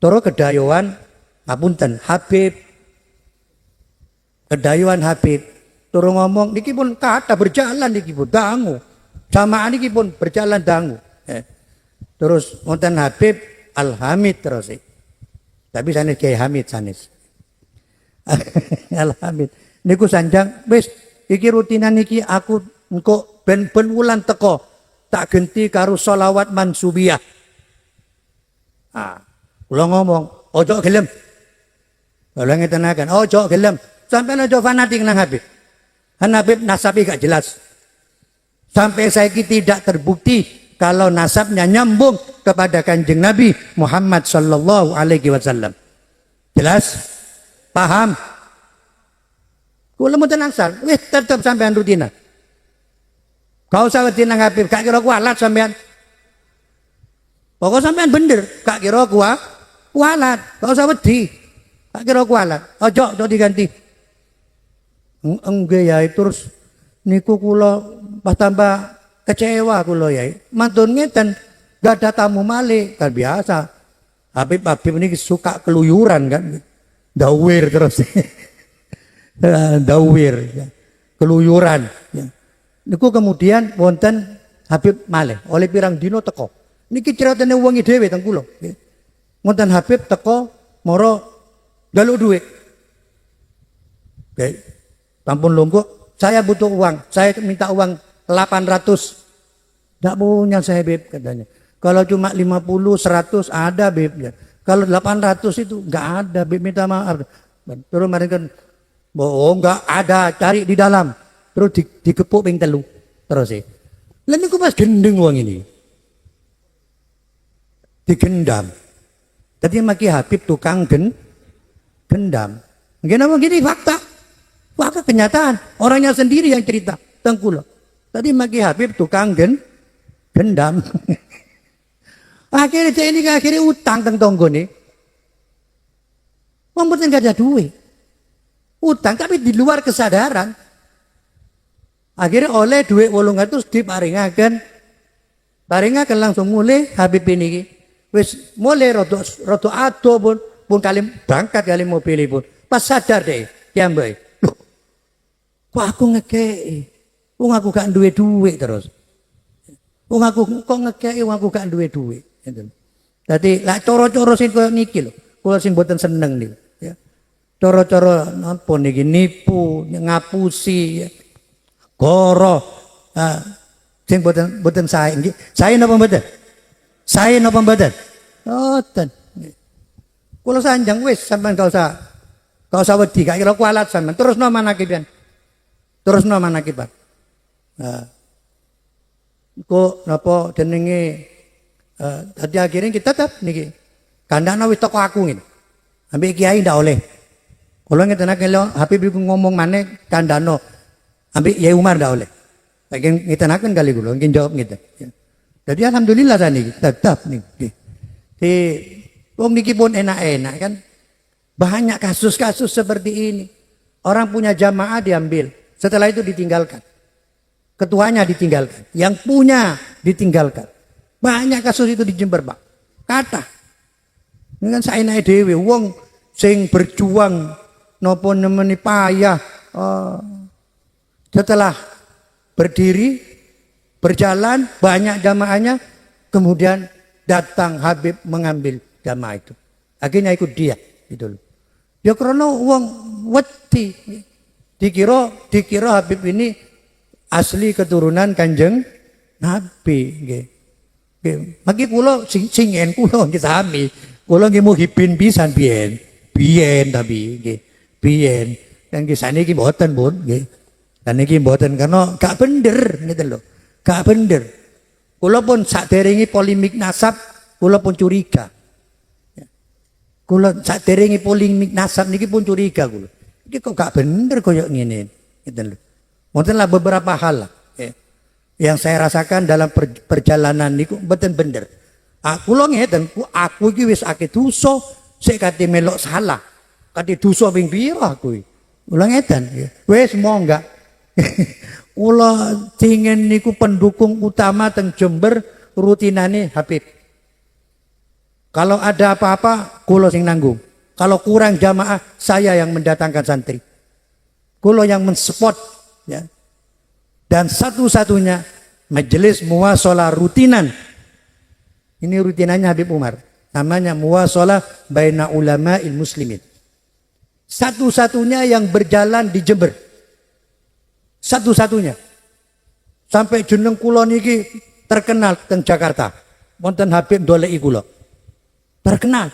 Toro kedayuan ngapunten Habib. Kedayuan Habib. Toro ngomong niki pun kata berjalan niki pun dangu. Jamaah niki pun berjalan dangu. Terus wonten Habib Al-Hamid terus. Tapi sanes Kiai Hamid sanes. Al-Hamid. Niku sanjang wis iki rutinan niki aku engko ben wulan teko tak genti karo sholawat mansubiyah. Kula ngomong, ojo gelem. Kula ngetenaken, ojo gelem. Sampai ojo fanatik nang Habib. Habib nasabi gak jelas. Sampai saiki tidak terbukti kalau nasabnya nyambung kepada Kanjeng Nabi Muhammad sallallahu alaihi wasallam. Jelas? Paham? Kula mboten angsal, wis tetep sampean rutinan. Kau usah wedi nang Habib, gak kira kualat sampean. Pokok sampean bener, gak kira kualat, gak usah wedi. Gak kira kualat, ojo diganti. Enggak ya, terus niku kula pas tambah kecewa kula ya. Mantun ngeten, gak ada tamu malih, kan biasa. Habib ini suka keluyuran kan. Dawir terus. Dawir, ya. Keluyuran. Ya. Niku kemudian wonten Habib malih oleh pirang dino teko. Niki ceritane wong dhewe teng kula. Wonten Habib teko moro njaluk dhuwit. Oke. Tampun longgo, saya butuh uang. Saya minta uang 800. Enggak punya saya, Beb, katanya. Kalau cuma 50, 100 ada, Beb. Ya. Kalau 800 itu enggak ada, Beb, minta maaf. Terus kemarin kan enggak ada, cari di dalam. Terus digepuk ping telu. Terus sih. Lah niku pas gendeng wong ini. Digendam. Tadi maki Habib tukang gendam. Mungkin apa gini fakta. Fakta kenyataan. Orangnya sendiri yang cerita. Tengkulo. Tadi maki Habib tukang gendam. Akhirnya saya ini akhirnya utang teng tonggo nih. Membuatnya nggak ada duit. Utang tapi di luar kesadaran. Akhirnya oleh duit 800 diparingaken. Paringaken langsung mulai Habib ini. Wis mulai rodo ado pun kali berangkat kali mobil pun. Pas sadar deh, ya mbak. Loh, kok aku ngekei? Wong aku gak duwe duit terus. Wong aku kok ngekei, wong aku gak duwe duit. Jadi lah coro-coro sing koyo niki lho. Kula sing mboten seneng niku, ya. Coro-coro napa niki nipu, ngapusi, ya. Goro. Sing mboten sae nggih. Sae napa mboten? Sae napa mboten? Mboten. Kula sanjang wis sampean gak usah wedi, gak kira kualat sampean. Terusno manakiban. Terusno manakiban. Kok napa jenenge tadi akhirnya kita tetap niki. Kandhane wis teko aku ngene. Ambek kiai ndak oleh. Kula ngetenake lho Habib iku ngomong maneh kandhane. Ambek Yai Umar ndak oleh. Saking ngetenaken kali kula nggih jawab ngeten. Jadi alhamdulillah tadi tetap niki. Di wong niki pun enak-enak kan. Banyak kasus-kasus seperti ini. Orang punya jamaah diambil, setelah itu ditinggalkan. Ketuanya ditinggalkan, yang punya ditinggalkan. Banyak kasus itu di Jember, Pak. Kata. Ini kan saenake dhewe wong sing berjuang napa nemeni payah setelah berdiri berjalan banyak jamaahnya kemudian datang Habib mengambil jamaah itu. Akhirnya ikut dia gitu loh. Ya karena wong wedi dikira Habib ini asli keturunan Kanjeng Nabi nggih. Maki kula singen kula nggih sami. Kula nggih muhibin pisan biyen. Biyen tapi nggih. Biyen. Dan nggih saniki mboten pun nggih. Saniki mboten karena gak bener ngeten lho. Gak bener. Kula pun saderenge polemik nasab kula pun curiga. Kula saderenge polemik nasab niki pun curiga kula. Iki kok gak bener koyo ngene. Ngeten lho. Wontenlah beberapa hal ya, yang saya rasakan dalam perjalanan niku mboten bener. Aku lho ngeten, aku iki wis akeh dosa, sik kate melok salah. Kate dosa ping pira aku iki. Kula ngeten ya. Wis monggo. Kula dingin niku pendukung utama teng Jember rutinane Habib. Kalau ada apa-apa, kulo sing nanggung. Kalau kurang jamaah, saya yang mendatangkan santri. Kulo yang mensupport. Ya. Dan satu-satunya majelis muwasalah rutinan. Ini rutinannya Habib Umar. Namanya muwasalah baina ulama'il muslimin. Satu-satunya yang berjalan di Jember. Satu-satunya. Sampai jeneng kulo niki terkenal teng Jakarta. Wonten Habib doleki kulo. Terkenal.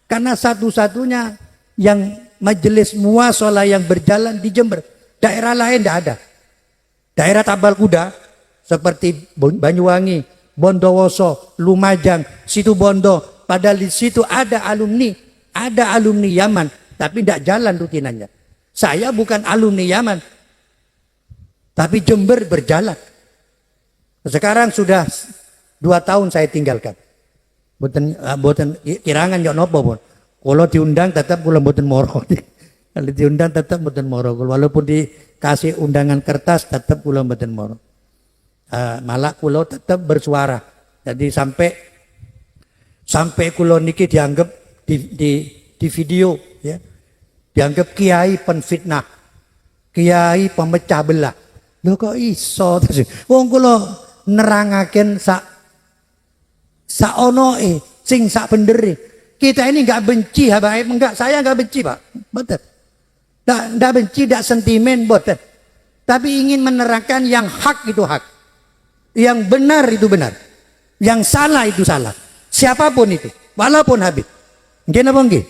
Karena satu-satunya yang majelis muwasalah yang berjalan di Jember. Daerah lain tidak ada. Daerah Tapal Kuda seperti Banyuwangi, Bondowoso, Lumajang, Situbondo. Padahal di situ ada alumni Yaman, tapi tidak jalan rutinannya. Saya bukan alumni Yaman, tapi Jember berjalan. Sekarang sudah 2 tahun saya tinggalkan. Boten kirangan yo nopo pun. Kalau diundang tetap kula boten moro. Kalau diundang tetap boten moro. Walaupun dikasih undangan kertas tetap kula boten moro. Malah kula tetap bersuara. Jadi sampai kula niki dianggap di video ya. Dianggap kiai penfitnah. Kiai pemecah belah. Lho kok iso terus. Wong kula nerangaken saonoe sing sak bendere. Kita ini enggak benci habaib, enggak, saya enggak benci, Pak. Betul. Enggak benci, enggak sentimen, betul. Tapi ingin menerangkan yang hak itu hak. Yang benar itu benar. Yang salah itu salah. Siapapun itu, walaupun Habib. Nggih napa nggih?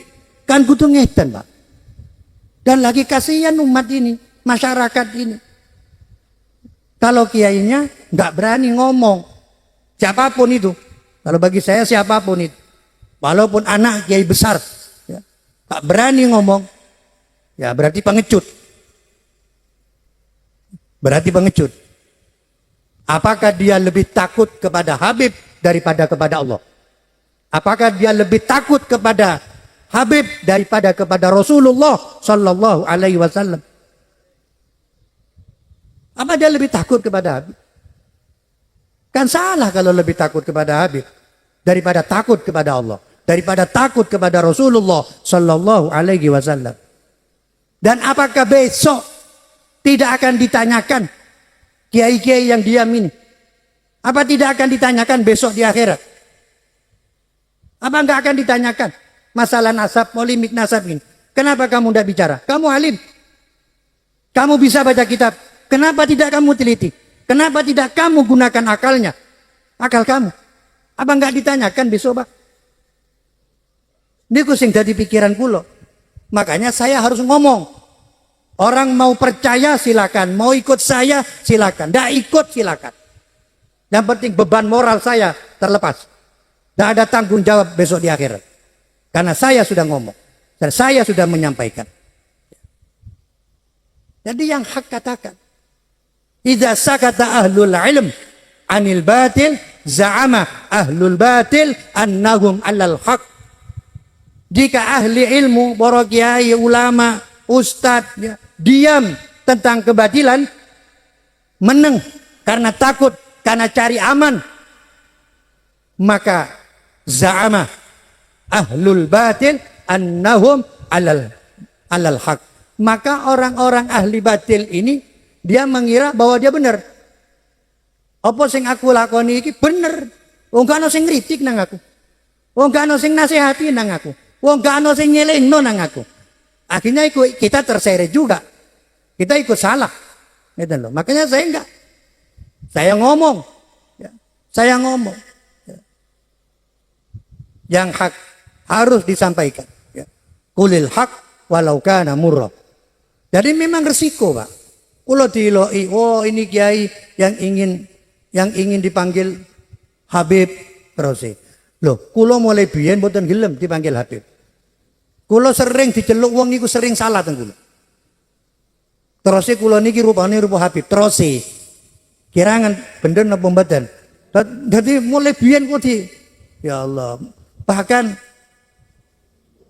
Kan kudu ngeten, Pak. Dan lagi kasihan umat ini, masyarakat ini. Kalau kiainya enggak berani ngomong. Siapapun itu. Kalau bagi saya siapapun itu, walaupun anak kiai besar, ya, tak berani ngomong, ya berarti pengecut. Berarti pengecut. Apakah dia lebih takut kepada Habib daripada kepada Allah? Apakah dia lebih takut kepada Habib daripada kepada Rasulullah Sallallahu Alaihi Wasallam? Apa dia lebih takut kepada Habib? Kan salah kalau lebih takut kepada Habib daripada takut kepada Allah, daripada takut kepada Rasulullah Sallallahu Alaihi Wasallam. Dan apakah besok tidak akan ditanyakan kiai-kiai yang diam ini? Apa tidak akan ditanyakan besok di akhirat? Apa enggak akan ditanyakan masalah nasab, polemik nasab ini? Kenapa kamu tidak bicara? Kamu alim, kamu bisa baca kitab. Kenapa tidak kamu teliti? Kenapa tidak kamu gunakan akalnya? Akal kamu. Apa enggak ditanyakan besok, Pak? Ini sing dadi pikiran kula. Makanya saya harus ngomong. Orang mau percaya silakan, mau ikut saya silakan, enggak ikut silakan. Yang penting beban moral saya terlepas. Enggak ada tanggung jawab besok di akhirat. Karena saya sudah ngomong dan saya sudah menyampaikan. Jadi yang hak katakan. Idza sakata ahlul ilm anil batil za'ama ahlul batil annahum alal haq. Jika ahli ilmu, para kiai, ulama, ustadz ya, diam tentang kebatilan, meneng karena takut, karena cari aman, maka za'ama ahlul batil annahum alal haq. Maka orang-orang ahli batil ini dia mengira bahwa dia benar. Apa sing aku lakoni iki bener. Wong gak ono sing ngritik nang aku. Wong gak ono sing nasihati nang aku. Wong gak ono sing nyelehno nang aku. Akhirnya kita terseret juga. Kita ikut salah. Gitu loh. Makanya saya enggak. Saya ngomong. Ya. Saya ngomong. Ya. Yang hak harus disampaikan. Ya. Qulil haq walau kana murra. Jadi memang resiko, Pak. Kalau diloi, oh ini kiai yang ingin dipanggil Habib terus. Loh, kulo mulai biyen mboten gelem dipanggil Habib. Kulo sering diceluk wong niku sering salah teng kulo. Terus kulo niki rupane rupa Habib terus. Kirangan bener napa mboten. Jadi mulai biyen kok ya Allah. Bahkan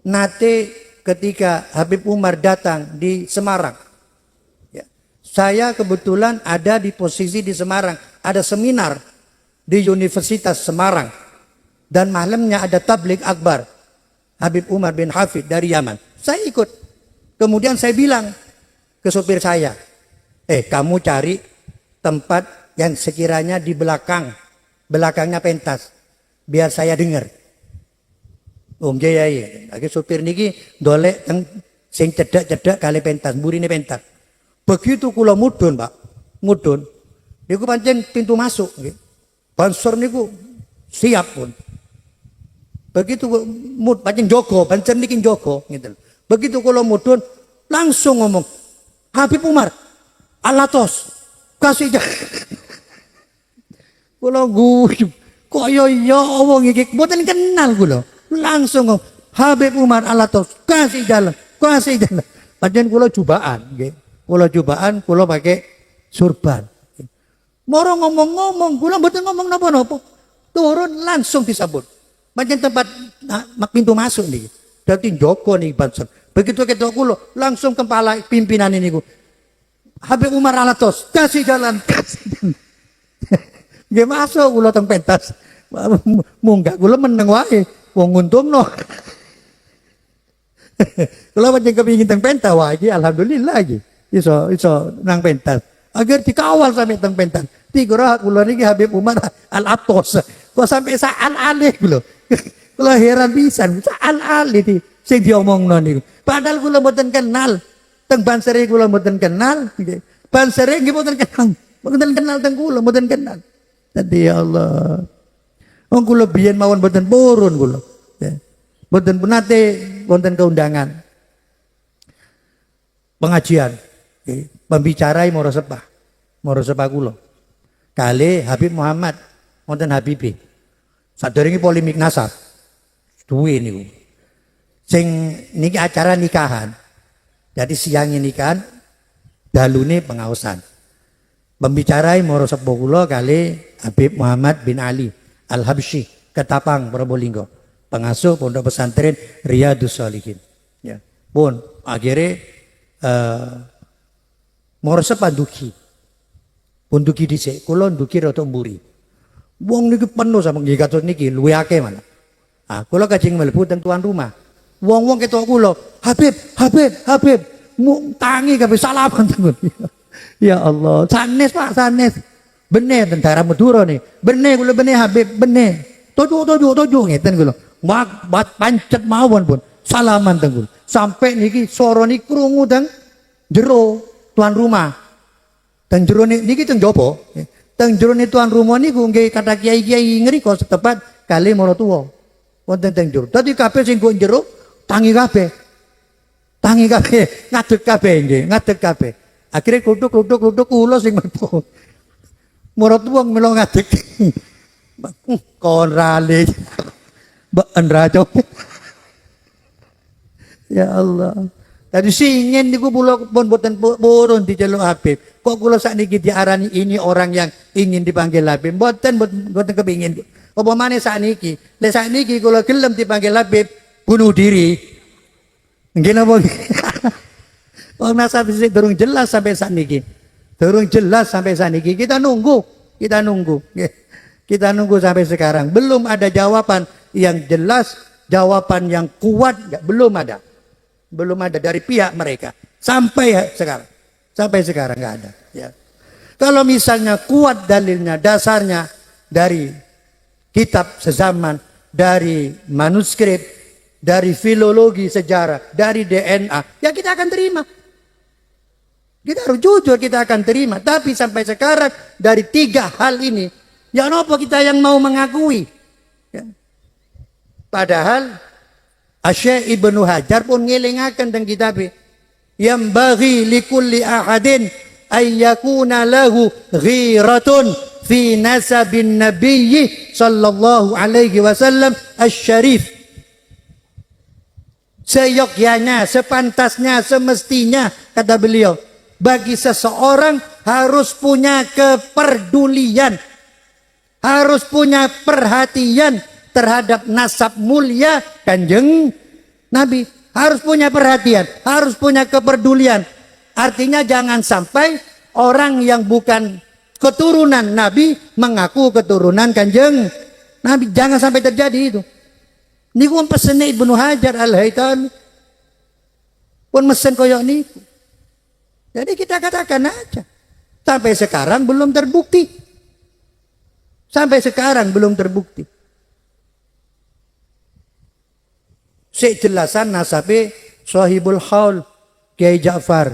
nate ketika Habib Umar datang di Semarang. Saya kebetulan ada di posisi di Semarang. Ada seminar di Universitas Semarang. Dan malamnya ada tablik akbar. Habib Umar bin Hafid dari Yaman. Saya ikut. Kemudian saya bilang ke sopir saya, kamu cari tempat yang sekiranya di belakangnya pentas, biar saya dengar. Jaya. Akhirnya sopir niki dolek sing cedak-cedak kali pentas, burine pentas. Begitu kula mudun, Pak. Mudun. Niku pancen pintu masuk nggih. Bansor niku siap pun. Begitu pancen jogo, pancen niki jogo gitu. Begitu kula mudun langsung ngomong, Habib Umar, Alatos, kasih kula guyu. Kaya ya wong iki mboten kenal kula. Langsung ngomong, Habib Umar Alatos, kasih jalan. Pancen kula jubaan nggih. Kula jubaan, kula pakai surban. Moro ngomong-ngomong, kula mboten ngomong napa-napa. Turun langsung disambut. Pancen tempat pintu masuk nih. Dadi Joko nih Banser. Begitu ketok kula langsung kepala pimpinan ini ku. Habib Umar Alatos, kasih jalan. Nggih masuk kula teng pentas. Munggah kula meneng wae. Wong nguntungno. Kula pancen kepingin teng pentas wae iki alhamdulillah iki. Iso nang pentas. Agar dikawal sampai teng pentas. Dikira kula niki Habib Umar Alatos. Kok sampai saal alih kula. Kula heran pisan, saal alih di sing diomongno niku. Padahal kula mboten kenal. Teng Bansere kula mboten kenal. Bansere nggih mboten kenal. Mboten kenal teng kula, mboten kenal. Dadi ya Allah. Wong kula biyen mawon mboten purun kula. Mboten nate wonten keundangan. Pengajian. Pembicarai Moro Sepah kula. Kali Habib Muhammad wonten Habibi. Sadurunge polemik nasab. Duwe niku. Sing niki acara nikahan. Jadi siangnya nikahan, dalune pengaosan. Pembicarai Moro Sepah kula kali Habib Muhammad bin Ali Al-Habsyi Ketapang Probolinggo. Pengasuh Pondok Pesantren Riyadhus Shalihin. Ya. Pun akhirnya Moro Sepah duki. Pun duki dhisik, kula duki rada mburi. Wong niki penuh sama nggih kados niki luwih akeh malah. Kula kajeng mlebu teng tuan rumah. Wong-wong ketok kula, Habib. Tangi kabeh salaman teng. Ya Allah, sanes Pak, sanes. Bener tentara Madura nih. Bener kula bener Habib, bener. Tojo ngeten kula. Mak pancet mawon pun. Salaman teng kula. Sampai niki swara niki krungu teng jero tuan rumah. Teng jero niki teng jopo. Teng jero tuan rumah niku nggih kata kiai-kiai ngriko setepat kali mara tuwa. Wonten teng jero. Dadi kabeh sing go jero tangi kabeh, ngadeg kabeh nggih, ngadeg kabeh. Akhire kluthuk kula sing mlebu. Mara tuwa melo ngadeg. Kon rale. Mbak Andra. Ya Allah. Tadi singin niku kula pun boten purun diceluk Habib. Kok kula sakniki diarani ini orang yang ingin dipanggil Habib. Boten kepingin. Apa maneh sakniki? Lek sakniki kula gelem dipanggil Habib, bunuh diri. Nggih napa? Wong nasab sing durung jelas sampai sakniki. Durung jelas sampai sakniki. Kita nunggu. Kita nunggu sampai sekarang. Belum ada jawaban yang jelas, jawaban yang kuat, belum ada. Belum ada dari pihak mereka sampai sekarang nggak ada ya. Kalau misalnya kuat dalilnya, dasarnya dari kitab sezaman, dari manuskrip, dari filologi sejarah, dari DNA, ya kita akan terima. Kita harus jujur, kita akan terima. Tapi sampai sekarang dari tiga hal ini, ya apa kita yang mau mengakui ya. Padahal Asy-Syaikh Ibnu Hajar pun ngelingaken teng kitabe, yang bagi likulli ahadin ay yakuna lahu ghiratun fi nasabin nabiyyi sallallahu alaihi wasallam asy-syarif. Seyogyanya, sepantasnya, semestinya, kata beliau, bagi seseorang harus punya kepedulian, harus punya perhatian terhadap nasab mulia Kanjeng Nabi. Harus punya perhatian, harus punya kepedulian. Artinya jangan sampai orang yang bukan keturunan Nabi mengaku keturunan Kanjeng Nabi jangan sampai terjadi itu. Niku pun pesene Ibnu Hajar Al-Haytami. Pun mesen koyok niku. Jadi kita katakan aja. Sampai sekarang belum terbukti. Sampai sekarang belum terbukti. Sejelasan nasabe Sahibul Haul Kiai Ja'far.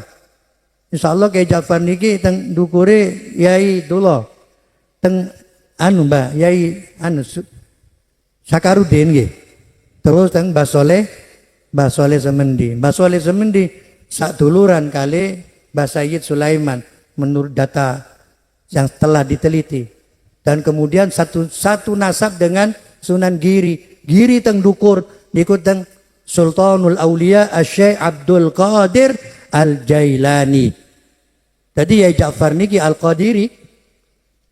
Insyaallah Kiai Ja'far niki teng dukure Yai Dullah. Teng Mbak Yai Sakarudin nggih. Terus teng Mbah Soleh Semendi. Mbah Soleh Semendi sak duluran kali Mbah Sayyid Sulaiman menurut data yang telah diteliti. Dan kemudian satu nasab dengan Sunan Giri. Giri teng dukur niku teng Sultanul Aulia Asy-Syaikh Abdul Qadir Al-Jailani. Jadi Yai Ja'far niki Al-Qadiri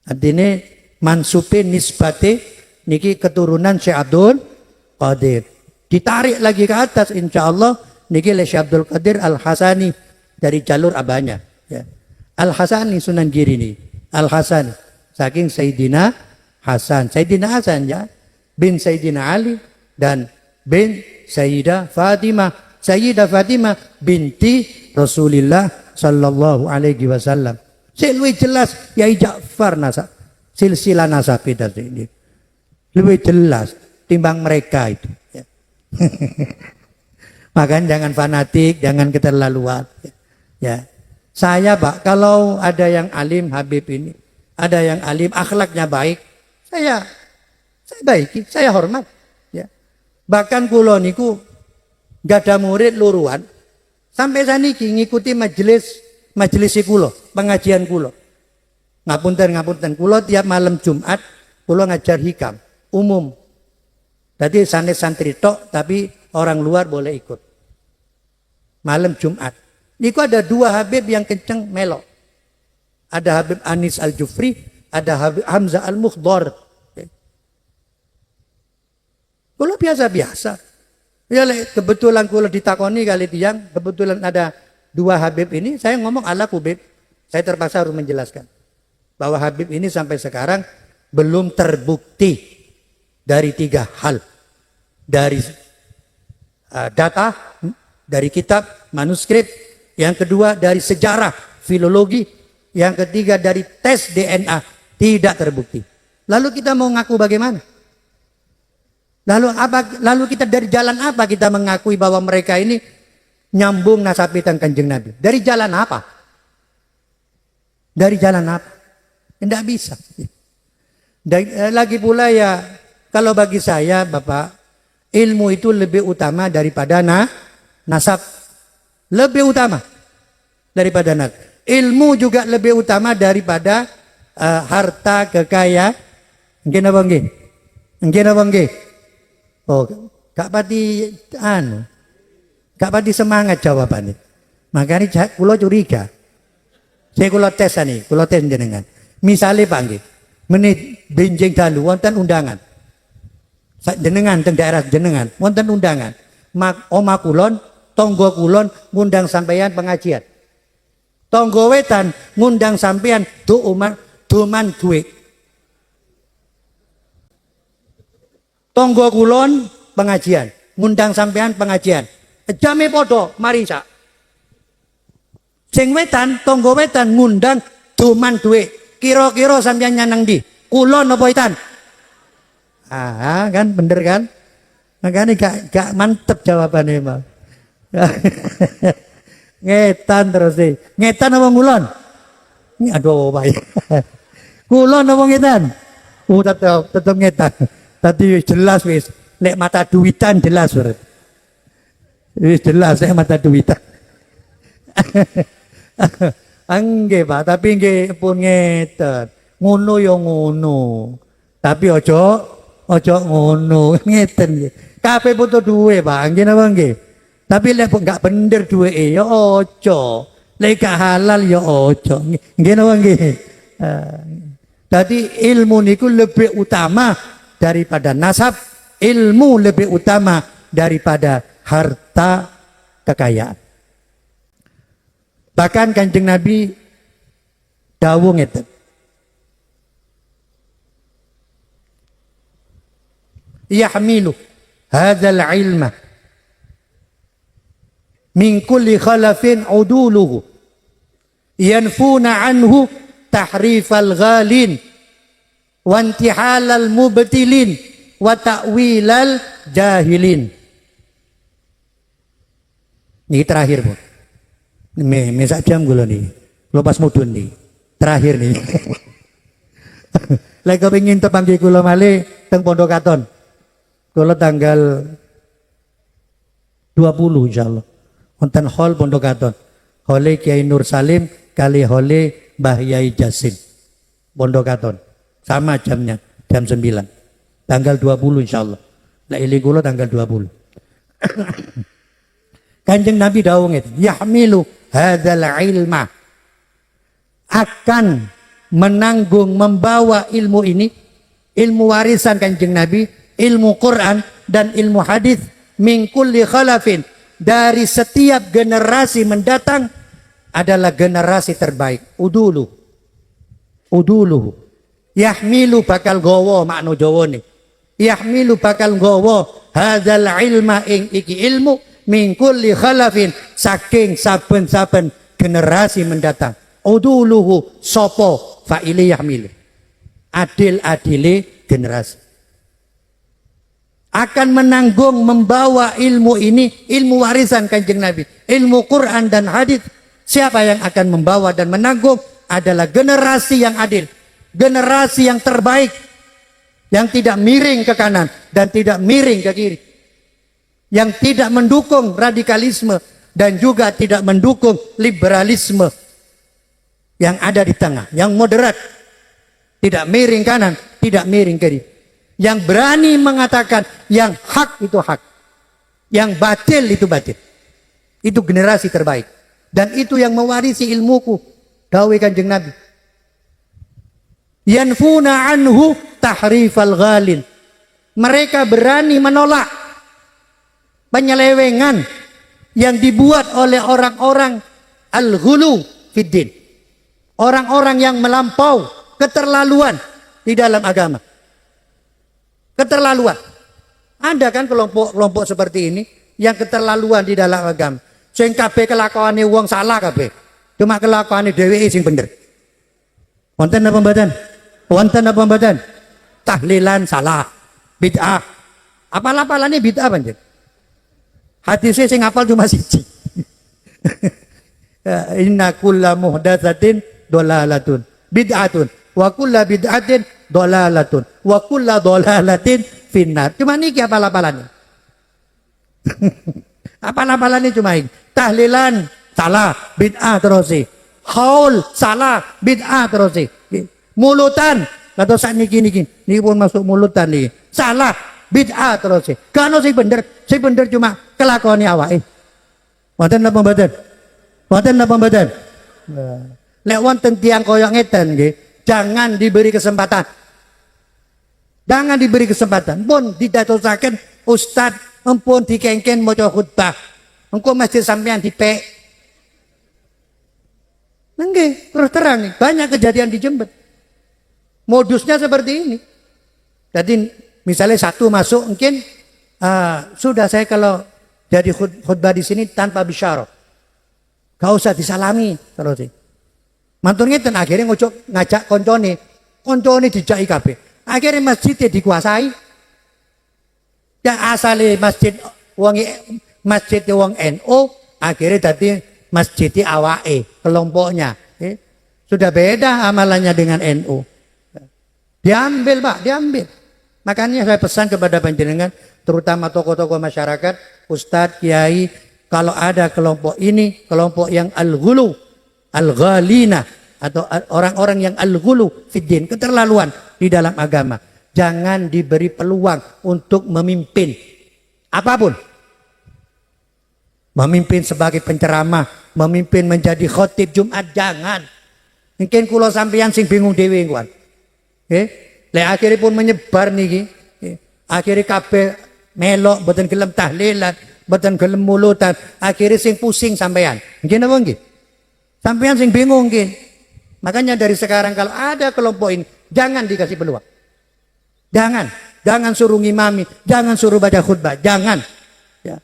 artinya mansupe nisbate niki keturunan Syekh Abdul Qadir. Ditarik lagi ke atas insyaallah niki Syekh Abdul Qadir Al-Hasani dari jalur abahnya ya. Al-Hasani Sunan Giri ini. Al-Hasani saking Sayyidina Hasan. Sayyidina Hasan ya bin Sayyidina Ali dan bin Sayyidah Fatimah. Sayyidah Fatimah binti Rasulullah sallallahu alaihi wasallam. Lebih jelas Yai Ja'far nasab. Silsilah nasab kita ini. Lebih jelas timbang mereka itu. Ya. Makanya jangan fanatik, jangan keterlaluan. Ya. Saya Pak, kalau ada yang alim Habib ini, ada yang alim akhlaknya baik, saya baiki, saya hormat. Ya. Bahkan kula niku gak ada murid luruan, sampai saniki ngikuti majelis kula, pengajian kula. Ngapunten kula tiap malam Jumat kula ngajar hikam umum. Jadi santri tok tapi orang luar boleh ikut. Malam Jumat. Niku ada dua Habib yang kenceng melok. Ada Habib Anis Al-Jufri, ada Habib Hamzah Al-Mukhdar. Kula biasa-biasa. Ya kebetulan kula ditakoni kali tiang, kebetulan ada dua Habib ini, saya ngomong ala Habib. Saya terpaksa harus menjelaskan bahwa Habib ini sampai sekarang belum terbukti dari tiga hal. Dari data, dari kitab, manuskrip, yang kedua dari sejarah, filologi, yang ketiga dari tes DNA, tidak terbukti. Lalu kita mau ngaku bagaimana? Lalu kita dari jalan apa kita mengakui bahwa mereka ini nyambung nasabitan Kanjeng Nabi? Dari jalan apa? Dari jalan apa? Tidak bisa. Dan, lagi pula ya, kalau bagi saya Bapak, ilmu itu lebih utama daripada nasab. Lebih utama daripada nasab. Ilmu juga lebih utama daripada harta kekayaan. Nggih napa nggih? Nggih napa nggih? Oh, gak pati gak pati semangat jawabannya. Makanya kula curiga. Saya kula tes jenengan. Misalnya Pak nggih, menit benjing dalu wonten undangan. Jenengan teng daerah jenengan wonten undangan. Oma kulon, tonggo kulon ngundang sampeyan pengajian. Tonggo wetan ngundang sampeyan doman duit. Tonggo kulon pengajian, ngundang sampean pengajian. Jame podo marisa. Sing wetan, tonggo wetan ngundang doman duit. Kira-kira sampean nyanang di? Kulon apa wetan? Kan bener kan? Makanya gak mantep jawabannya Pak. Ngetan terus sih. Ngetan apa ngulon? Ini aduh Pak. Kulon apa ngetan? Tetap ngetan. Tadi jelas wis, lek mata duitan jelas urip. Wis jelas lek mata duitan. Nggih Pak, tapi nggih pun ngeten. Ngono ya ngono. Tapi ojo ngono, ngeten nggih. Kabeh butuh duwe Pak, nggih napa nggih? Tapi lek enggak bener duweke ya ojo. Lek gak halal ya ojo. Nggih napa nggih? Jadi ilmu niku lebih utama daripada nasab, ilmu lebih utama daripada harta kekayaan. Bahkan Kanjeng Nabi dawuh ngeten. yahmilu hadzal ilma min kulli khalafin uduluhu yanfuna anhu tahrifal ghalin wa intihalal mubtilin wa ta'wilal jahilin. Ini terakhir, Bu. Sak jam kula nih. Kula pas mudun nih. Terakhir nih. Lek kepengin tepanggih kula malih teng Pondok Katon. Kula tanggal 20 insyaallah. Wonten hall Pondok Katon. Hole Kiai Nur Salim kali hole Mbah Yai Jasim. Pondok Katon. Sama jamnya, jam 9. Tanggal 20 insyaallah. Lek eling kula tanggal 20. Kanjeng Nabi dawuh ngeten, yahmilu hadzal ilma, akan menanggung membawa ilmu ini, ilmu warisan Kanjeng Nabi, ilmu Quran dan ilmu hadis min kulli khalafin, dari setiap generasi mendatang adalah generasi terbaik. Uduluhu yahmilu bakal gowo makna Jawa nih. Yahmilu bakal gowo hadzal ilma ing iki ilmu min kulli khalafin, saking saben-saben generasi mendatang. Uduluhu sopo fa'ili yahmilu, adil-adili generasi akan menanggung membawa ilmu ini, ilmu warisan Kanjeng Nabi, ilmu Quran dan hadis. Siapa yang akan membawa dan menanggung adalah generasi yang adil, generasi yang terbaik, yang tidak miring ke kanan dan tidak miring ke kiri, yang tidak mendukung radikalisme dan juga tidak mendukung liberalisme, yang ada di tengah, yang moderat, tidak miring kanan, tidak miring kiri, yang berani mengatakan yang hak itu hak, yang batil itu batil. Itu generasi terbaik. Dan itu yang mewarisi ilmuku, dawuh Kanjeng Nabi. Yanfuna anhu tahrifal ghalin. Mereka berani menolak penyelewengan yang dibuat oleh orang-orang al-ghulu fiddin. Orang-orang yang melampau, keterlaluan di dalam agama. Keterlaluan. Ada kan kelompok-kelompok seperti ini yang keterlaluan di dalam agama. Sing kabeh kelakuane wong salah kabeh. Cuma kelakuane dheweke sing bener. Wonten apa mboten? Wonten apa mboten? Tahlilan salah, bid'ah. Apal-apalane bid'ah panjen. Hadisnya sing hafal cuma siji. Inna kulla muhdatsatin dhalalatun bid'atun wa kulla bid'atin dhalalatun wa kulla dhalalatin finnar. Cuma niki apal-apalane. Apal-apalane cuma iki. Tahlilan salah, bid'ah terus. Haul salah, bid'ah terus. Mulutan atau sakniki niki pun masuk mulutan niki. Salah, bid'ah terus. Kano sing bener cuma kelakuane awake. Wonten napa mboten? Wonten napa mboten? Lek wonten tiyang koyo ngeten nggih, jangan diberi kesempatan. Jangan diberi kesempatan. Pun didatosaken ustaz, empun dikengken maca khutbah. Engko masjid sampean dipek. Nggih, terus terang nih, banyak kejadian di Jember. Modusnya seperti ini. Jadi misalnya satu masuk mungkin sudah saya kalau jadi khutbah di sini tanpa bisyarah. Gak usah disalami terus. Mantun ngeten akhirnya ngajak koncone dijaki kabeh. Akhirnya masjidnya dikuasai. Ya asale masjid wong NU akhirnya tadi masjid awake kelompoknya. Sudah beda amalannya dengan NU. Diambil Pak, diambil. Makanya saya pesan kepada panjenengan, terutama tokoh-tokoh masyarakat, ustadz, kiai, kalau ada kelompok ini, kelompok yang al-ghulu, al-ghalina, atau orang-orang yang al-ghulu fiddin, keterlaluan di dalam agama, jangan diberi peluang untuk memimpin apapun. Memimpin sebagai penceramah, memimpin menjadi khotib Jumat, jangan. Mungkin kula sampeyan sing bingung dhewe kuwi. Lek akhirnya pun menyebar niki. Akhirnya kabeh melok mboten gelem tahlilan, mboten gelem mulutan, akhirnya sing pusing sampeyan. Nggih napa nggih? Sampeyan sing bingung nggih. Makanya dari sekarang kalau ada kelompok ini jangan dikasih peluang. Jangan jangan suruh ngimami, jangan suruh baca khutbah, jangan. Ya.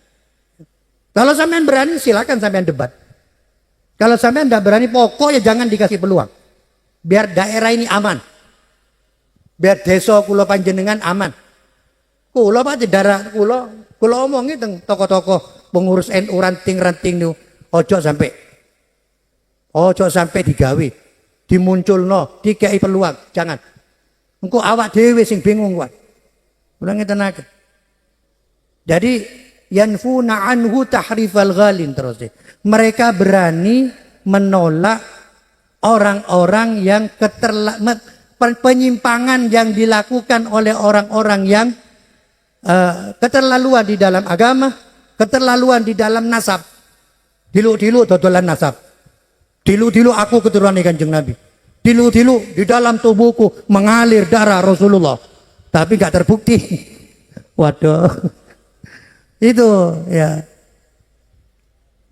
Kalau sampean berani silakan sampean debat. Kalau sampean tidak berani, pokoknya jangan dikasih peluang. Biar daerah ini aman. Biar desa kula panjenengan aman. Kula Pak daerah kula omongi teng tokoh-tokoh pengurus NU ranting-ranting niku ojo sampai digawe, dimunculno, dikei peluang, jangan. Engko awak dhewe sing bingung kuwi. Kula ngeten. Jadi yanfuna anhu tahrifal ghalin terus. Mereka berani menolak orang-orang yang penyimpangan yang dilakukan oleh orang-orang yang keterlaluan di dalam agama, keterlaluan di dalam nasab. Dilu-dilu dodolan nasab. Dilu-dilu aku keturunan Kanjeng Nabi. Dilu-dilu di dalam tubuhku mengalir darah Rasulullah. Tapi nggak terbukti. Waduh. Itu ya.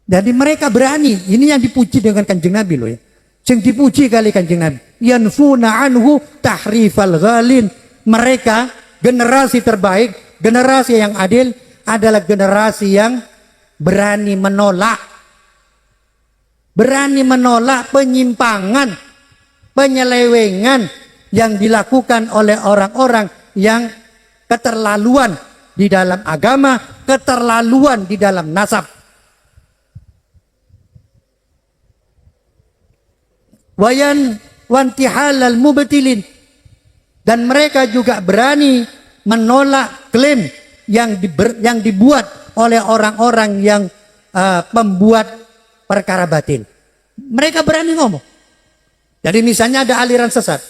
Jadi mereka berani. Ini yang dipuji dengan Kanjeng Nabi loh ya. Yang dipuji kali Kanjeng Nabi. Yanfuna anhu tahrifal ghalin. Mereka generasi terbaik, generasi yang adil adalah generasi yang berani menolak. Berani menolak penyimpangan, penyelewengan yang dilakukan oleh orang-orang yang keterlaluan di dalam agama, keterlaluan di dalam nasab. Wayan wantihalal mubtilin, dan mereka juga berani menolak klaim yang dibuat oleh orang-orang yang pembuat perkara batil. Mereka berani ngomong. Jadi misalnya ada aliran sesat,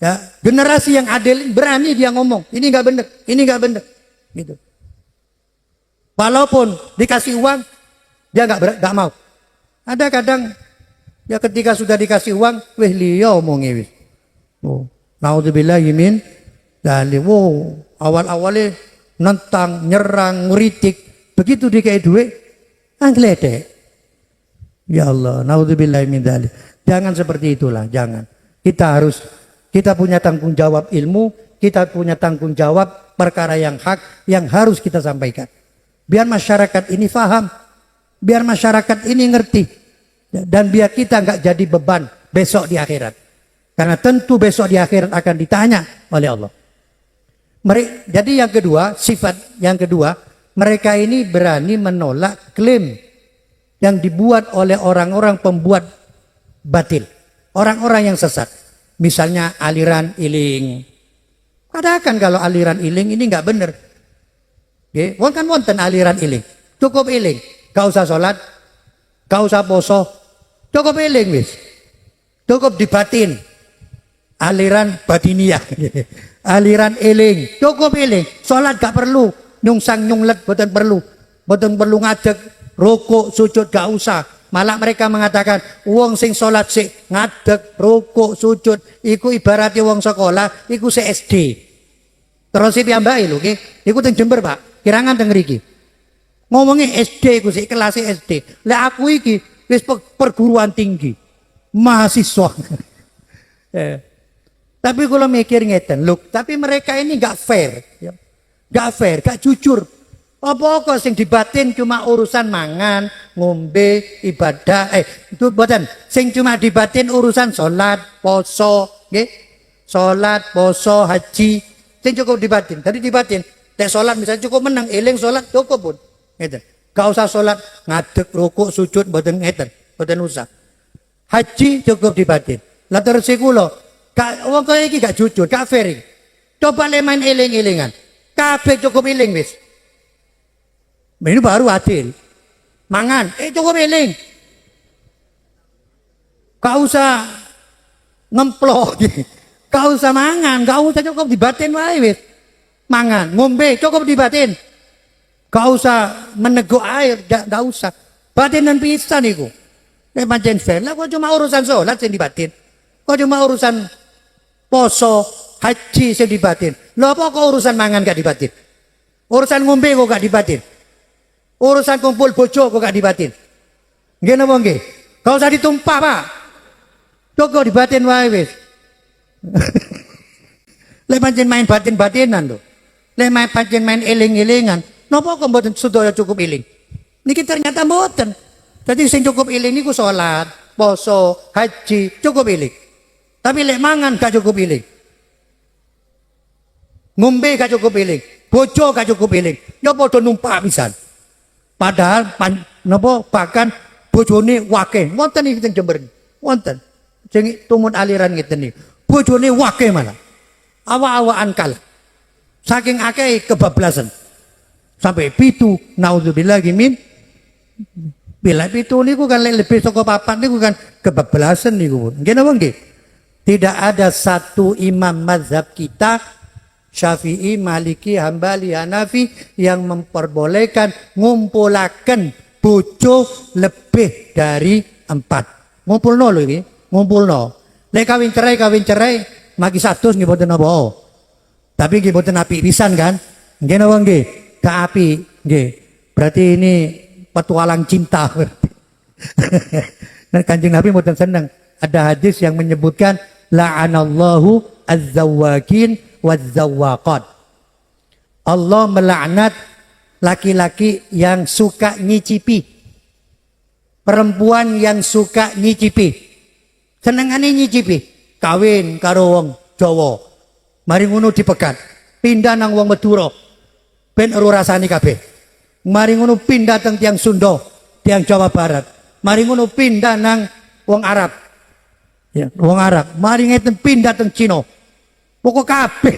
ya, generasi yang adil berani dia ngomong, ini nggak benar, ini nggak benar, gitu. Walaupun dikasih uang, dia nggak mau. Ada kadang ya ketika sudah dikasih uang, weh liya omongi wis. Oh, naudzubillahi min dzalik. Wow, awal-awalnya nentang, nyerang, ngeritik, begitu dikasih duit, angledek. Ya Allah, naudzubillahi min dzalik. Jangan seperti itulah, jangan. Kita punya tanggung jawab ilmu, kita punya tanggung jawab perkara yang hak yang harus kita sampaikan. Biar masyarakat ini paham, biar masyarakat ini ngerti. Dan biar kita nggak jadi beban besok di akhirat. Karena tentu besok di akhirat akan ditanya oleh Allah. Jadi yang kedua, sifat yang kedua, mereka ini berani menolak klaim yang dibuat oleh orang-orang pembuat batil. Orang-orang yang sesat. Misalnya aliran iling. Katakan kalau aliran iling ini nggak benar. Oke, kan wonten aliran iling. Cukup iling. Gak usah sholat, gak usah poso. Cukup eling wis. Cukup dibatin. Aliran batiniah. Aliran eling. Cukup eling. Salat gak perlu. Nyungsang nyunglet boten perlu. Boten perlu ngadeg, rukuk, sujud gak usah. Malah mereka mengatakan wong sing salat sik ngadeg, rukuk, sujud iku ibaratnya wong sekolah, iku se SD. Terus piyambake lho nggih. Iku teng Jember, Pak. Kirangan teng mriki. Ngomongnya SD iku sik kelas SD. Lah aku iki wis perguruan tinggi, mahasiswa. Tapi kalau mikir ngeten, loh, tapi mereka ini nggak fair, ya. Nggak fair, nggak jujur. Apa-apa sing dibatin cuma urusan mangan, ngombe, ibadah, itu buatan. Sing cuma dibatin urusan sholat, poso, nggih. Sholat, poso, haji, sing cukup dibatin. Tadi dibatin, tek sholat misalnya cukup menang, eling sholat cukup pun, ngeten. Gak usah sholat, ngadeg, rukuk, sujud, boten ngeten, boten usah. Haji cukup dibatin. Lah terus kula, wong kaya iki gak jujur, gak fair. Coba le main eling-elingan. Kabeh cukup eling wis. Ini baru adil. Mangan, cukup eling. Gak usah ngemplok. Gak usah mangan, gak usah cukup dibatin wae wis. Mangan, ngombe cukup dibatin. Gak usah meneguk air, gak usah. Batinan pisan iku. Pancen fair. Lah kok cuma urusan sholat sing dibatin. Kok cuma urusan poso, haji sing dibatin. Lho apa kok urusan mangan gak dibatin? Urusan ngombe kok gak dibatin? Urusan kumpul bojo kok gak dibatin? Nggih napa nggih? Gak usah ditumpah, Pak. Cukup dibatin wae wis. Lek pancen main batin-batinan lho. Lek main pancen main eling-elingan, napa kok mboten sedaya cukup eling? Niki ternyata mboten. Dadi sing cukup eling niku salat, poso, haji, cukup eling. Tapi lek mangan gak cukup eling. Ngombe gak cukup eling, bojo gak cukup eling. Ya padha numpak pisan. Padahal napa bahkan bojone wakeh. Wonten iki teng Jember. Wonten. Sing tumut aliran ngeten iki. Bojone wakeh malah. Awa-awaan kalah. Saking akeh kebablasan. Sampai pitu naudzubillah min bila pitu niku kan lebih saka papat niku kan kebablasan niku. Nggih napa nggih? Tidak ada satu imam mazhab kita Syafi'i, Maliki, Hambali, Hanafi yang memperbolehkan ngumpulaken bojo lebih dari 4. Ngumpulno lho iki, ngumpulno. Lek kawin cerai maki 100 nggih boten apa. Tapi nggih boten apik pisan kan? Nggih napa nggih? Gak apik, nggih. Berarti ini petualang cinta berarti. Kanjeng Nabi boten seneng. Ada hadis yang menyebutkan la'anallahu az-zawwakin waz-zawwaqat. Allah melaknat laki-laki yang suka nyicipi. Perempuan yang suka nyicipi. Senengane nyicipi. Kawin karo wong Jawa. Mari ngono dipegat. Pindah nang wong Madura. Ben ora rasani kabeh. Mari ngono pindah teng tiang Sunda, tiang Jawa Barat. Mari ngono pindah nang wong Arab. Ya, wong Arab. Mari ngeten pindah teng Cina. Pokok kabeh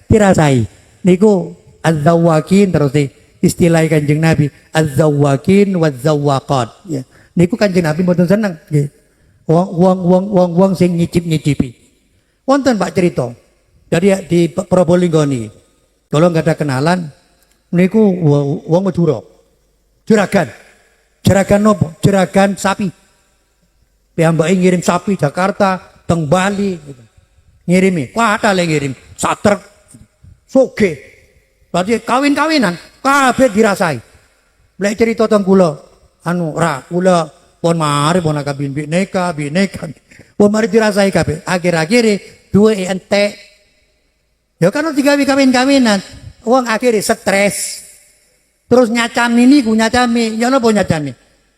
dirasai. Niku az-zawwakin terus istilah Kanjeng Nabi, az-zawwakin waz-zawwaqat. Ya. Niku Kanjeng Nabi mboten seneng nggih. Wong sing nyicip-nyicipi. Wonten Pak cerita. Jadi di Probolinggo niki. Kalau nggak ada kenalan, niku wong Madura. Juragan. Juragan nopo? Juragan sapi. Piyambake ngirim sapi Jakarta, teng Bali gitu. Ngirimi, kuatah le ngirim, satrek, soge. Berarti kawin-kawinan, kabeh dirasai. Lek cerita teng kula, kula pon mari pon kabin bineka. Pon mari dirasai kabeh. Akhir-akhir duwe entek. Ya kan digawe kawin-kawinan, wong akhirnya stres. Terus nyacami niku nyacami, ya napa nyacami?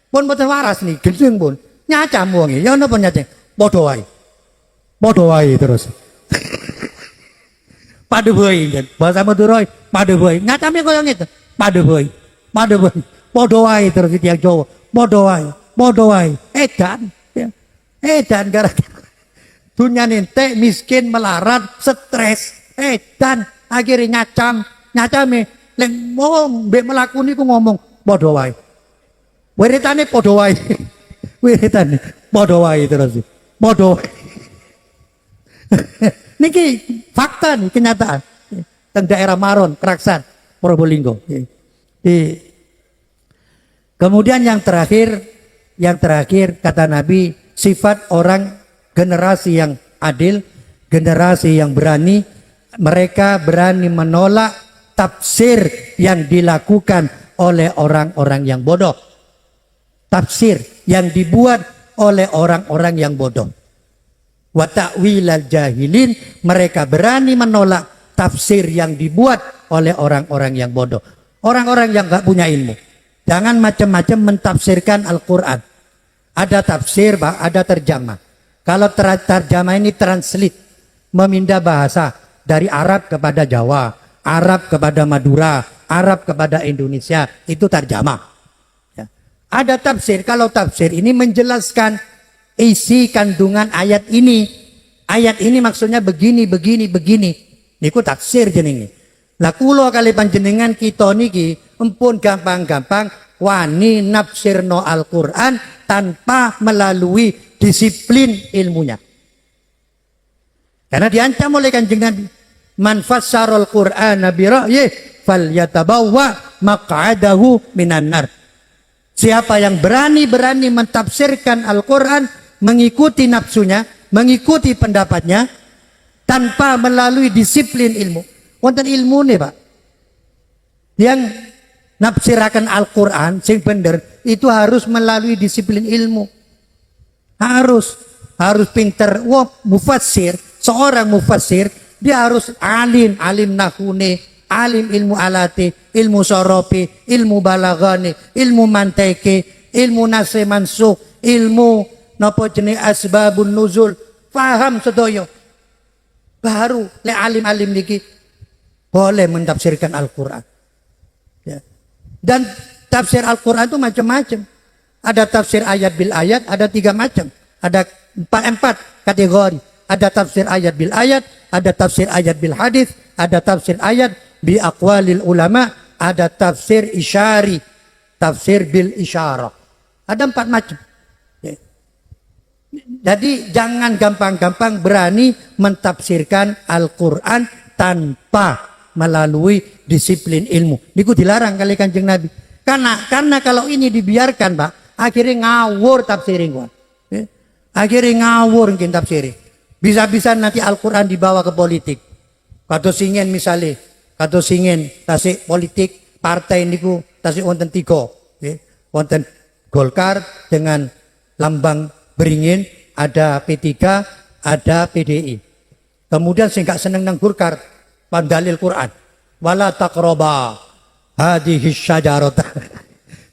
Pun mboten waras nih, gendeng pun. Nyacam wong ya napa nyacam? Padha wae. Padha wae terus. Padha wae, bahasa Madura, padha wae. Nyacame koyo ngeten, padha wae. Padha wae terus tiyang Jawa. Padha wae. Edan, ya. Edan gara-gara dunyane entek, miskin, melarat, stres. Dan akhirnya nyacame lek ngomong mbek mlaku niku ngomong padha wae. Wiritane padha wae. Wiritane padha wae terus. Padha wae. Niki fakta nih, kenyataan. Teng daerah Maron, Kraksan, Probolinggo. Kemudian yang terakhir kata Nabi, sifat orang generasi yang adil, generasi yang berani. Mereka berani menolak tafsir yang dilakukan oleh orang-orang yang bodoh. Tafsir yang dibuat oleh orang-orang yang bodoh. Wa ta'wilal jahilin, mereka berani menolak tafsir yang dibuat oleh orang-orang yang bodoh. Orang-orang yang gak punya ilmu. Jangan macam-macam mentafsirkan Al-Quran. Ada tafsir, ada terjemah. Kalau terjemah ini translate, memindah bahasa. Dari Arab kepada Jawa, Arab kepada Madura, Arab kepada Indonesia, itu terjemah. Ya. Ada tafsir, kalau tafsir ini menjelaskan isi kandungan ayat ini. Ayat ini maksudnya begini. Niku tafsir jenenge. Lah kula kali panjenengan kita niki empun gampang-gampang wani nafsirno Al-Qur'an tanpa melalui disiplin ilmunya. Karena diancam oleh Kanjeng Nabi, man fassarul Qur'ana bi ra'yih falyatabawwa maq'adahu minan nar. Siapa yang berani mentafsirkan Al-Qur'an mengikuti nafsunya, mengikuti pendapatnya tanpa melalui disiplin ilmu. Wonten ilmu nih, Pak. Yang nafsirakan Al-Qur'an sing bener itu harus melalui disiplin ilmu. Harus pinter. Mufassir, seorang mufassir Dia harus alim, alim nahune, alim ilmu alati, ilmu soropi, ilmu balagani, ilmu manteke, ilmu nase mansuk, ilmu napa jenis asbabun nuzul, paham sedoyo. Baru le alim-alim niki boleh mentafsirkan Al-Quran. Ya. Dan tafsir Al-Quran itu macam-macam. Ada tafsir ayat bil ayat, ada 3 macam. Ada empat kategori. Ada tafsir ayat bil ayat, ada tafsir ayat bil hadis, ada tafsir ayat bi aqwalil ulama, ada tafsir isyari, tafsir bil isyarah. Ada 4 macam. Ya. Jadi jangan gampang-gampang berani mentafsirkan Al-Quran tanpa melalui disiplin ilmu. Niku dilarang kali Kanjeng Nabi. Karena kalau ini dibiarkan, Pak, akhirnya ngawur tafsirin. Akhirnya ngawur mungkin tafsirin. Bisa-bisa nanti Al-Quran dibawa ke politik. Kata singen misalnya, kata singen tasik politik partai niku tasik wonten 3. Wonten Golkar dengan lambang beringin, ada P3, ada PDI. Kemudian saya nggak seneng nang Golkar, pandalil Quran. Wala taqraba hadhihi syajarata.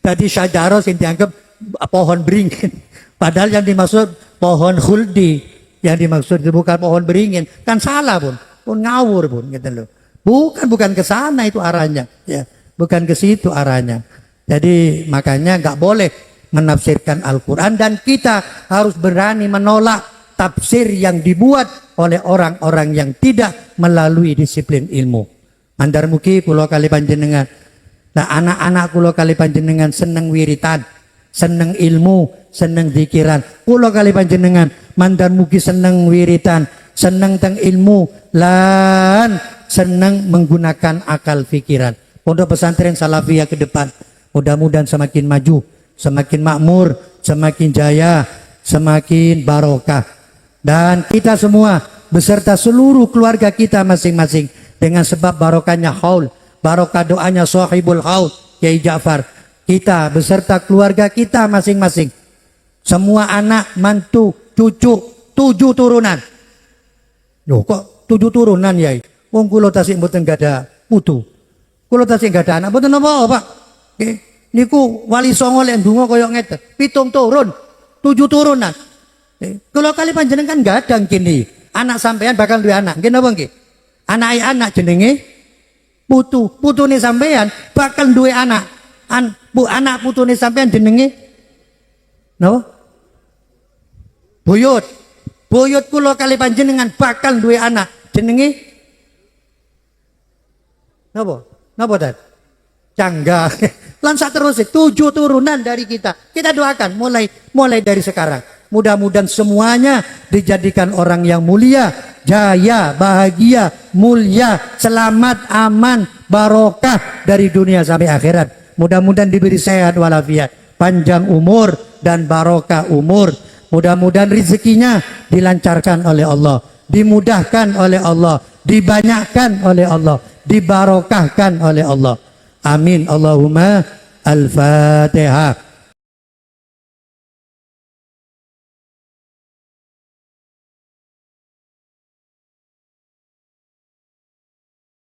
Tadi syajarah yang dianggap pohon beringin. Padahal yang dimaksud pohon khuldi. Yang dimaksud bukan pohon beringin. Kan salah pun ngawur pun gitu loh. Bukan ke sana itu arahnya. Ya, bukan ke situ arahnya. Jadi makanya nggak boleh menafsirkan Al-Quran. Dan kita harus berani menolak tafsir yang dibuat oleh orang-orang yang tidak melalui disiplin ilmu. Mandar mugi kula kali panjenengan. Nah, anak-anak kula kali panjenengan seneng wiritan, seneng ilmu, seneng zikiran. Kula kali panjenengan mandar mugi seneng wiritan, seneng teng ilmu, lan seneng menggunakan akal pikiran. Pondok pesantren Salafiyah ke depan mudah-mudahan semakin maju, semakin makmur, semakin jaya, semakin barokah. Dan kita semua beserta seluruh keluarga kita masing-masing dengan sebab barokahnya haul, barokah doanya sahibul haul Kiai Ja'far, kita beserta keluarga kita masing-masing, semua anak, mantu, cucu, 7 turunan. Loh kok 7 turunan ya? Wong kula tasik mboten gada putu. Kula tasik gada anak mboten napa, Pak. Nggih. Niku wali songo lek ndonga kaya ngeten. 7 turun, 7 turunan. Kalau kali panjenengan kan gadang kini, anak sampean bakal duwe anak, nggih napa nggih? Anak jenenge putu, putune sampean bakal duwe anak. Anak putune sampean jenenge napa? Buyut. Buyut kula kali panjenengan bakal duwe anak, jenenge napa? Napa ta? Cangga. Lan sak terus 7 turunan dari kita. Kita doakan mulai dari sekarang. Mudah-mudahan semuanya dijadikan orang yang mulia, jaya, bahagia, mulia, selamat, aman, barokah dari dunia sampai akhirat. Mudah-mudahan diberi sehat walafiat, panjang umur dan barokah umur. Mudah-mudahan rezekinya dilancarkan oleh Allah, dimudahkan oleh Allah, dibanyakkan oleh Allah, dibarokahkan oleh Allah. Amin. Allahumma al-Fatihah.